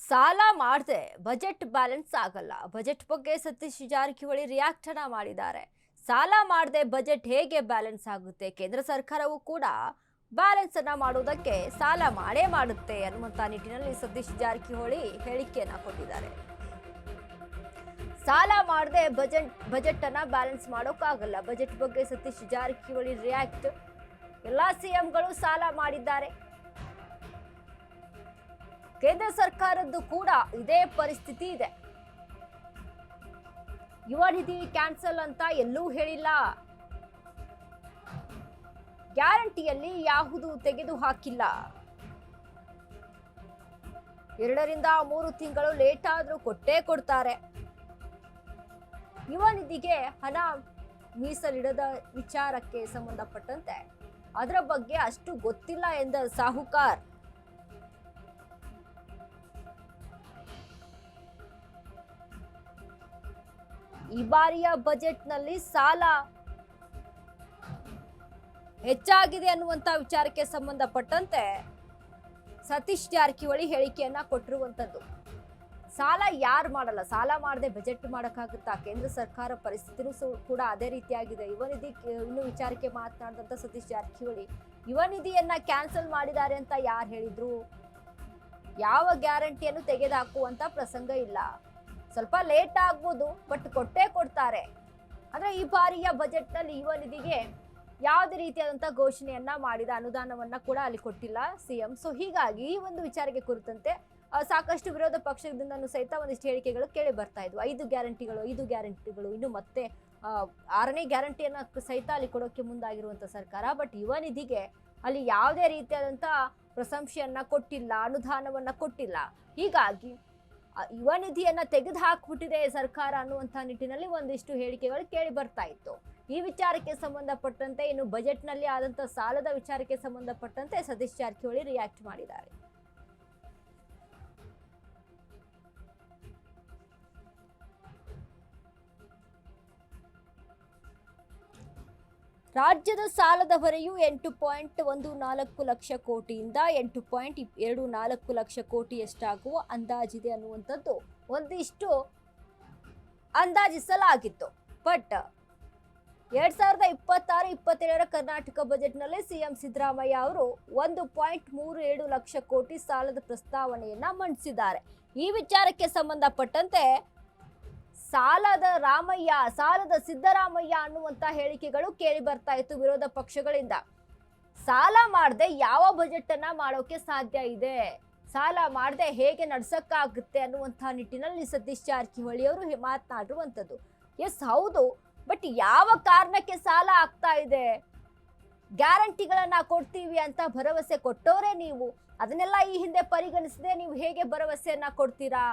ಸಾಲ ಮಾಡದೆ budget balance ಆಗಲ್ಲ. ಬಜೆಟ್ ಬಗ್ಗೆ ಸತೀಶ್ ಜಾರಕಿಹೊಳಿ ರಿಯಾಕ್ಟ್ ಮಾಡಿದ್ದಾರೆ. ಸಾಲ ಮಾಡದೆ ಬಜೆಟ್ ಹೇಗೆ ಬ್ಯಾಲೆನ್ಸ್ ಆಗುತ್ತೆ? ಕೇಂದ್ರ ಸರ್ಕಾರವು ಕೂಡ ಬ್ಯಾಲೆನ್ಸ್ ಅನ್ನ ಮಾಡುವುದಕ್ಕೆ ಸಾಲ ಮಾಡೇ ಮಾಡುತ್ತೆ ಅನ್ನುವಂತ ನಿಟ್ಟಿನಲ್ಲಿ ಸತೀಶ್ ಜಾರಕಿಹೊಳಿ ಹೇಳಿಕೆಯನ್ನ ಕೊಟ್ಟಿದ್ದಾರೆ. ಸಾಲ ಮಾಡದೆ ಬಜೆಟ್ ಅನ್ನ ಬ್ಯಾಲೆನ್ಸ್ ಮಾಡೋಕ್ಕಾಗಲ್ಲ. ಬಜೆಟ್ ಬಗ್ಗೆ ಸತೀಶ್ ಜಾರಕಿಹೊಳಿ ರಿಯಾಕ್ಟ್. ಎಲ್ಲಾ ಸಿಎಂಗಳು ಸಾಲ ಮಾಡಿದ್ದಾರೆ. ಕೇಂದ್ರ ಸರ್ಕಾರದ್ದು ಕೂಡ ಇದೇ ಪರಿಸ್ಥಿತಿ ಇದೆ. ಯುವ ನಿಧಿ ಕ್ಯಾನ್ಸಲ್ ಅಂತ ಎಲ್ಲೂ ಹೇಳಿಲ್ಲ. ಗ್ಯಾರಂಟಿಯಲ್ಲಿ ಯಾವುದು ತೆಗೆದು ಹಾಕಿಲ್ಲ. 2 ರಿಂದ 3 ತಿಂಗಳು ಲೇಟ್ ಆದ್ರೂ ಕೊಟ್ಟೇ ಕೊಡ್ತಾರೆ. ಯುವ ನಿಧಿಗೆ ಹಣ ಮೀಸಲಿಡದ ವಿಚಾರಕ್ಕೆ ಸಂಬಂಧಪಟ್ಟಂತೆ ಅದರ ಬಗ್ಗೆ ಅಷ್ಟು ಗೊತ್ತಿಲ್ಲ ಎಂದ ಸಾಹುಕಾರ್. ಈ ಬಾರಿಯ ಬಜೆಟ್ನಲ್ಲಿ ಸಾಲ ಹೆಚ್ಚಾಗಿದೆ ಅನ್ನುವಂತ ವಿಚಾರಕ್ಕೆ ಸಂಬಂಧಪಟ್ಟಂತೆ ಸತೀಶ್ ಜಾರಕಿಹೊಳಿ ಹೇಳಿಕೆಯನ್ನ ಕೊಟ್ಟಿರುವಂತದ್ದು. ಸಾಲ ಯಾರು ಮಾಡಲ್ಲ, ಸಾಲ ಮಾಡದೆ ಬಜೆಟ್ ಮಾಡಕ್ಕಾಗುತ್ತಾ? ಕೇಂದ್ರ ಸರ್ಕಾರ ಪರಿಸ್ಥಿತಿನೂ ಕೂಡ ಅದೇ ರೀತಿಯಾಗಿದೆ. ಯುವ ನಿಧಿ ಇನ್ನು ವಿಚಾರಕ್ಕೆ ಮಾತನಾಡಿದಂತ ಸತೀಶ್ ಜಾರಕಿಹೊಳಿ, ಯುವ ನಿಧಿಯನ್ನ ಕ್ಯಾನ್ಸಲ್ ಮಾಡಿದ್ದಾರೆ ಅಂತ ಯಾರು ಹೇಳಿದ್ರು? ಯಾವ ಗ್ಯಾರಂಟಿಯನ್ನು ತೆಗೆದುಹಾಕುವಂತ ಪ್ರಸಂಗ ಇಲ್ಲ. ಸ್ವಲ್ಪ ಲೇಟ್ ಆಗ್ಬೋದು, ಬಟ್ ಕೊಟ್ಟೇ ಕೊಡ್ತಾರೆ. ಅಂದ್ರೆ ಈ ಬಾರಿಯ ಬಜೆಟ್ ನಲ್ಲಿ ಯುವ ನಿಧಿಗೆ ಯಾವುದೇ ರೀತಿಯಾದಂತ ಘೋಷಣೆಯನ್ನ ಮಾಡಿದ ಅನುದಾನವನ್ನ ಕೂಡ ಅಲ್ಲಿ ಕೊಟ್ಟಿಲ್ಲ ಸಿಎಂ. ಸೊ ಹೀಗಾಗಿ ಈ ಒಂದು ವಿಚಾರಕ್ಕೆ ಕುರಿತಂತೆ ಸಾಕಷ್ಟು ವಿರೋಧ ಪಕ್ಷದಿಂದನೂ ಸಹಿತ ಒಂದಿಷ್ಟು ಹೇಳಿಕೆಗಳು ಕೇಳಿ ಬರ್ತಾ ಇದ್ವು. 5 ಗ್ಯಾರಂಟಿಗಳು ಇನ್ನು ಮತ್ತೆ 6ನೇ ಗ್ಯಾರಂಟಿಯನ್ನ ಸಹಿತ ಅಲ್ಲಿ ಕೊಡೋಕೆ ಮುಂದಾಗಿರುವಂತ ಸರ್ಕಾರ. ಬಟ್ ಯುವ ನಿಧಿಗೆ ಅಲ್ಲಿ ಯಾವುದೇ ರೀತಿಯಾದಂತ ಪ್ರಶಂಸೆಯನ್ನ ಕೊಟ್ಟಿಲ್ಲ, ಅನುದಾನವನ್ನ ಕೊಟ್ಟಿಲ್ಲ. ಹೀಗಾಗಿ ಯುವ ನಿಧಿಯನ್ನ ತೆಗೆದು ಹಾಕ್ಬಿಟ್ಟಿದೆ ಸರ್ಕಾರ ಅನ್ನುವಂಥ ನಿಟ್ಟಿನಲ್ಲಿ ಒಂದಿಷ್ಟು ಹೇಳಿಕೆಗಳು ಕೇಳಿ ಬರ್ತಾ ಇತ್ತು. ಈ ವಿಚಾರಕ್ಕೆ ಸಂಬಂಧಪಟ್ಟಂತೆ ಇನ್ನು ಬಜೆಟ್ ನಲ್ಲಿ ಆದಂತ ಸಾಲದ ವಿಚಾರಕ್ಕೆ ಸಂಬಂಧಪಟ್ಟಂತೆ ಸತೀಶ್ ಜಾರಕಿಹೊಳಿ ರಿಯಾಕ್ಟ್ ಮಾಡಿದ್ದಾರೆ. ರಾಜ್ಯದ ಸಾಲದ ಹೊರೆಯು 8.14 ಲಕ್ಷ ಕೋಟಿಯಿಂದ 8.24 ಲಕ್ಷ ಕೋಟಿಯಷ್ಟಾಗುವ ಅಂದಾಜಿದೆ ಅನ್ನುವಂಥದ್ದು ಒಂದಿಷ್ಟು ಅಂದಾಜಿಸಲಾಗಿತ್ತು. ಬಟ್ 2026-27ರ ಕರ್ನಾಟಕ ಬಜೆಟ್ನಲ್ಲಿ ಸಿಎಂ ಸಿದ್ದರಾಮಯ್ಯ ಅವರು 1.37 ಲಕ್ಷ ಕೋಟಿ ಸಾಲದ ಪ್ರಸ್ತಾವನೆಯನ್ನ ಮಂಡಿಸಿದ್ದಾರೆ. ಈ ವಿಚಾರಕ್ಕೆ ಸಂಬಂಧಪಟ್ಟಂತೆ ಸಾಲದ ಸಿದ್ದರಾಮಯ್ಯ ಅನ್ನುವಂತ ಹೇಳಿಕೆಗಳು ಕೇಳಿ ಬರ್ತಾ ಇತ್ತು ವಿರೋಧ ಪಕ್ಷಗಳಿಂದ. ಸಾಲ ಮಾಡದೆ ಯಾವ ಬಜೆಟ್ ಅನ್ನ ಮಾಡೋಕೆ ಸಾಧ್ಯ ಇದೆ? ಸಾಲ ಮಾಡದೆ ಹೇಗೆ ನಡ್ಸಕ್ಕಾಗುತ್ತೆ ಅನ್ನುವಂಥ ನಿಟ್ಟಿನಲ್ಲಿ ಸತೀಶ್ ಜಾರಕಿಹೊಳಿ ಅವರು ಮಾತನಾಡಿರುವಂಥದ್ದು. ಎಸ್ ಹೌದು, ಬಟ್ ಯಾವ ಕಾರಣಕ್ಕೆ ಸಾಲ ಆಗ್ತಾ ಇದೆ? ಗ್ಯಾರಂಟಿಗಳನ್ನ ಕೊಡ್ತೀವಿ ಅಂತ ಭರವಸೆ ಕೊಟ್ಟೋರೆ ನೀವು. ಅದನ್ನೆಲ್ಲ ಈ ಹಿಂದೆ ಪರಿಗಣಿಸದೆ ನೀವು ಹೇಗೆ ಭರವಸೆಯನ್ನ ಕೊಡ್ತೀರಾ?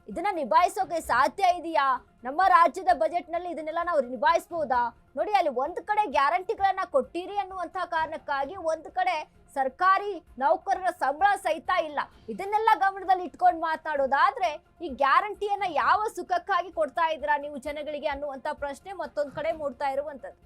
ಇದನ್ನ ನಿಭಾಯಿಸೋಕೆ ಸಾಧ್ಯ ಇದೆಯಾ? ನಮ್ಮ ರಾಜ್ಯದ ಬಜೆಟ್ ನಲ್ಲಿ ಇದನ್ನೆಲ್ಲ ನಾವು ನಿಭಾಯಿಸಬಹುದಾ? ನೋಡಿ, ಅಲ್ಲಿ ಒಂದ್ ಕಡೆ ಗ್ಯಾರಂಟಿಗಳನ್ನ ಕೊಟ್ಟಿರಿ ಅನ್ನುವಂತ ಕಾರಣಕ್ಕಾಗಿ ಒಂದ್ ಕಡೆ ಸರ್ಕಾರಿ ನೌಕರರ ಸಂಬಳ ಸಹಿತ ಇಲ್ಲ. ಇದನ್ನೆಲ್ಲ ಗಮನದಲ್ಲಿ ಇಟ್ಕೊಂಡು ಮಾತನಾಡೋದಾದ್ರೆ ಈ ಗ್ಯಾರಂಟಿಯನ್ನ ಯಾವ ಸುಖಕ್ಕಾಗಿ ಕೊಡ್ತಾ ಇದ್ದೀರಾ ನೀವು ಜನಗಳಿಗೆ ಅನ್ನುವಂತ ಪ್ರಶ್ನೆ ಮತ್ತೊಂದ್ ಕಡೆ ಮೂಡ್ತಾ ಇರುವಂತದ್ದು.